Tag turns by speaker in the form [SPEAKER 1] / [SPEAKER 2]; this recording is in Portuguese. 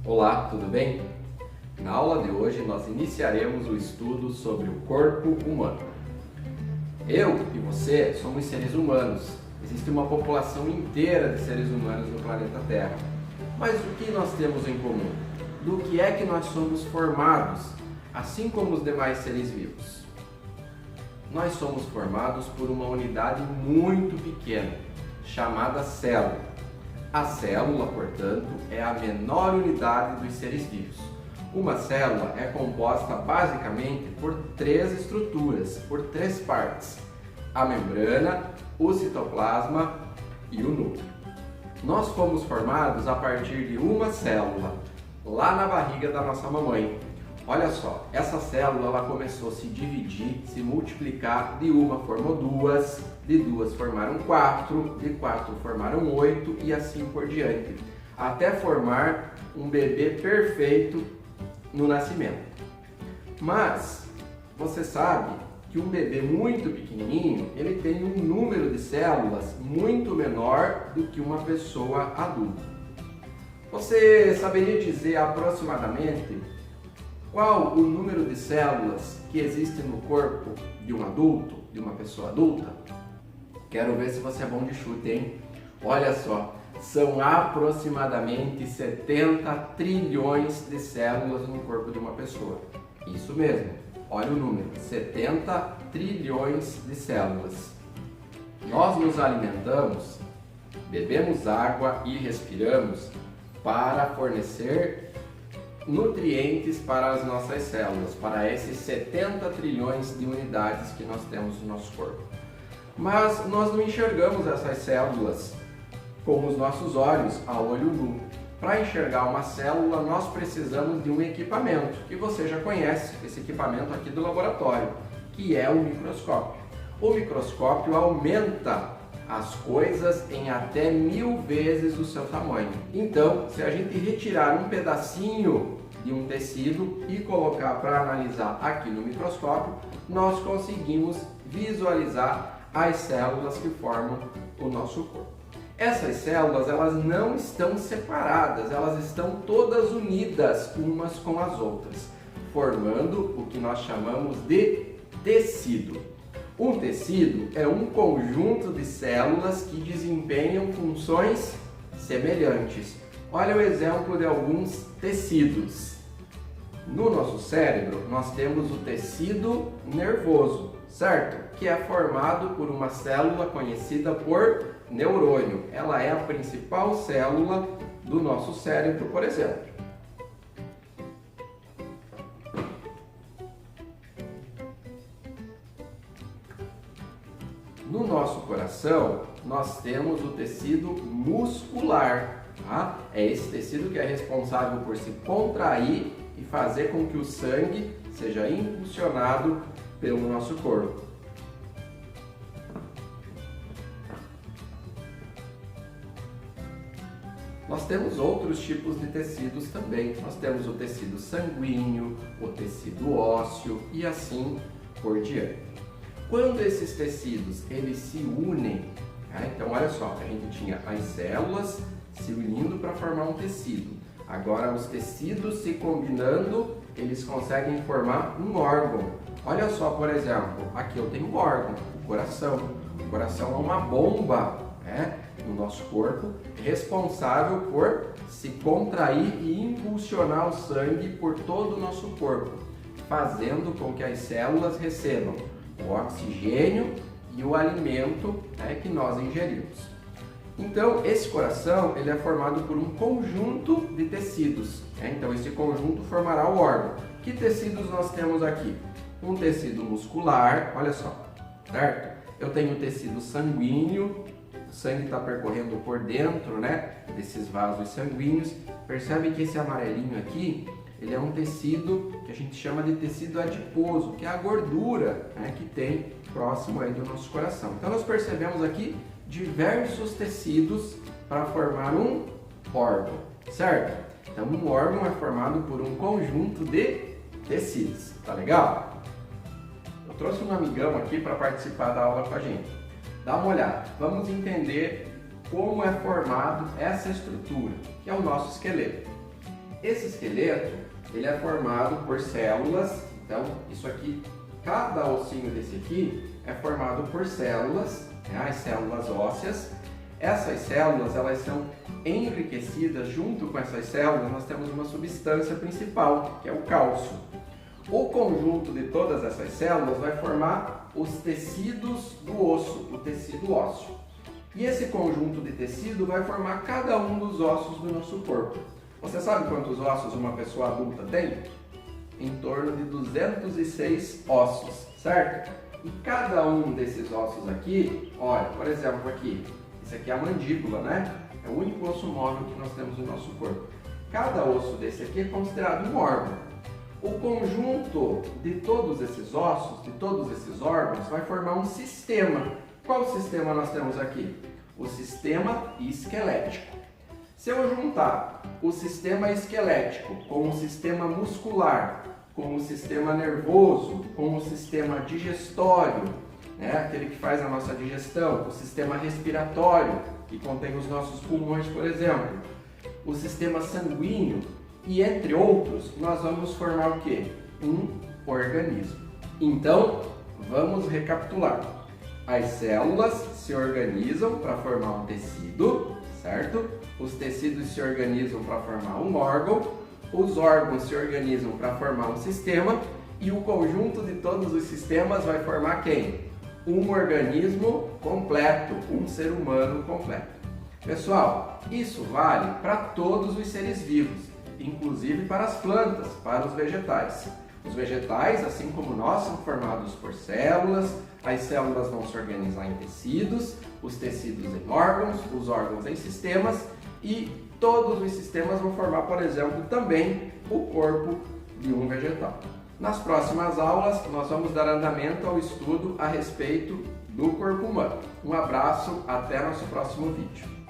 [SPEAKER 1] Olá, tudo bem? Na aula de hoje nós iniciaremos o estudo sobre o corpo humano. Eu e você somos seres humanos. Existe uma população inteira de seres humanos no planeta Terra. Mas o que nós temos em comum? Do que é que nós somos formados, assim como os demais seres vivos? Nós somos formados por uma unidade muito pequena, chamada célula. A célula, portanto, é a menor unidade dos seres vivos. Uma célula é composta basicamente por três estruturas, por três partes: a membrana, o citoplasma e o núcleo. Nós fomos formados a partir de uma célula, lá na barriga da nossa mamãe. Olha só, essa célula ela começou a se dividir, se multiplicar, de uma formou duas, de duas formaram quatro, de quatro formaram oito e assim por diante, até formar um bebê perfeito no nascimento. Mas você sabe que um bebê muito pequenininho, ele tem um número de células muito menor do que uma pessoa adulta. Você saberia dizer aproximadamente qual o número de células que existe no corpo de um adulto, de uma pessoa adulta? Quero ver se você é bom de chute, hein? Olha só, são aproximadamente 70 trilhões de células no corpo de uma pessoa. Isso mesmo, olha o número, 70 trilhões de células. Nós nos alimentamos, bebemos água e respiramos para fornecer nutrientes para as nossas células, para esses 70 trilhões de unidades que nós temos no nosso corpo. Mas nós não enxergamos essas células com os nossos olhos a olho nu. Para enxergar uma célula, nós precisamos de um equipamento que você já conhece, esse equipamento aqui do laboratório, que é o microscópio. O microscópio aumenta as coisas em até 1000 vezes o seu tamanho. Então, se a gente retirar um pedacinho de um tecido e colocar para analisar aqui no microscópio, nós conseguimos visualizar as células que formam o nosso corpo. Essas células, elas não estão separadas, elas estão todas unidas umas com as outras, formando o que nós chamamos de tecido. Um tecido é um conjunto de células que desempenham funções semelhantes. Olha o exemplo de alguns tecidos. No nosso cérebro, nós temos o tecido nervoso, certo? Que é formado por uma célula conhecida por neurônio. Ela é a principal célula do nosso cérebro, por exemplo. No nosso coração, nós temos o tecido muscular, tá? É esse tecido que é responsável por se contrair e fazer com que o sangue seja impulsionado pelo nosso corpo. Nós temos outros tipos de tecidos também. Nós temos o tecido sanguíneo, o tecido ósseo e assim por diante. Quando esses tecidos eles se unem, né? Então olha só, a gente tinha as células se unindo para formar um tecido. Agora os tecidos se combinando, eles conseguem formar um órgão. Olha só, por exemplo, aqui eu tenho um órgão, o coração. O coração é uma bomba, né, no nosso corpo, responsável por se contrair e impulsionar o sangue por todo o nosso corpo, fazendo com que as células recebam o oxigênio e o alimento, né, que nós ingerimos. Então, esse coração ele é formado por um conjunto de tecidos, né? Então, esse conjunto formará o órgão. Que tecidos nós temos aqui? Um tecido muscular, olha só, certo? Eu tenho o tecido sanguíneo, o sangue está percorrendo por dentro, né, desses vasos sanguíneos. Percebe que esse amarelinho aqui, ele é um tecido que a gente chama de tecido adiposo, que é a gordura, né, que tem próximo aí do nosso coração. Então nós percebemos aqui diversos tecidos para formar um órgão, certo? Então um órgão é formado por um conjunto de tecidos, tá legal? Eu trouxe um amigão aqui para participar da aula com a gente. Dá uma olhada, vamos entender como é formado essa estrutura, que é o nosso esqueleto. esse esqueleto ele é formado por células. Então, isso aqui, cada ossinho desse aqui é formado por células, né? As células ósseas. Essas células, elas são enriquecidas, junto com essas células nós temos uma substância principal, que é o cálcio. O conjunto de todas essas células vai formar os tecidos do osso, o tecido ósseo. E esse conjunto de tecido vai formar cada um dos ossos do nosso corpo. Você sabe quantos ossos uma pessoa adulta tem? Em torno de 206 ossos, certo? E cada um desses ossos aqui, olha, por exemplo aqui, esse aqui é a mandíbula, né? É o único osso móvel que nós temos no nosso corpo. Cada osso desse aqui é considerado um órgão. O conjunto de todos esses ossos, de todos esses órgãos, vai formar um sistema. Qual sistema nós temos aqui? O sistema esquelético. Se eu juntar o sistema esquelético com o sistema muscular, com o sistema nervoso, com o sistema digestório, né, aquele que faz a nossa digestão, o sistema respiratório, que contém os nossos pulmões, por exemplo, o sistema sanguíneo e entre outros, nós vamos formar o quê? Um organismo. Então, vamos recapitular. As células se organizam para formar um tecido, certo? Os tecidos se organizam para formar um órgão, os órgãos se organizam para formar um sistema e o conjunto de todos os sistemas vai formar quem? Um organismo completo, um ser humano completo. Pessoal, isso vale para todos os seres vivos, inclusive para as plantas, para os vegetais. Os vegetais, assim como nós, são formados por células, as células vão se organizar em tecidos, os tecidos em órgãos, os órgãos em sistemas e todos os sistemas vão formar, por exemplo, também o corpo de um vegetal. Nas próximas aulas, nós vamos dar andamento ao estudo a respeito do corpo humano. Um abraço, até nosso próximo vídeo.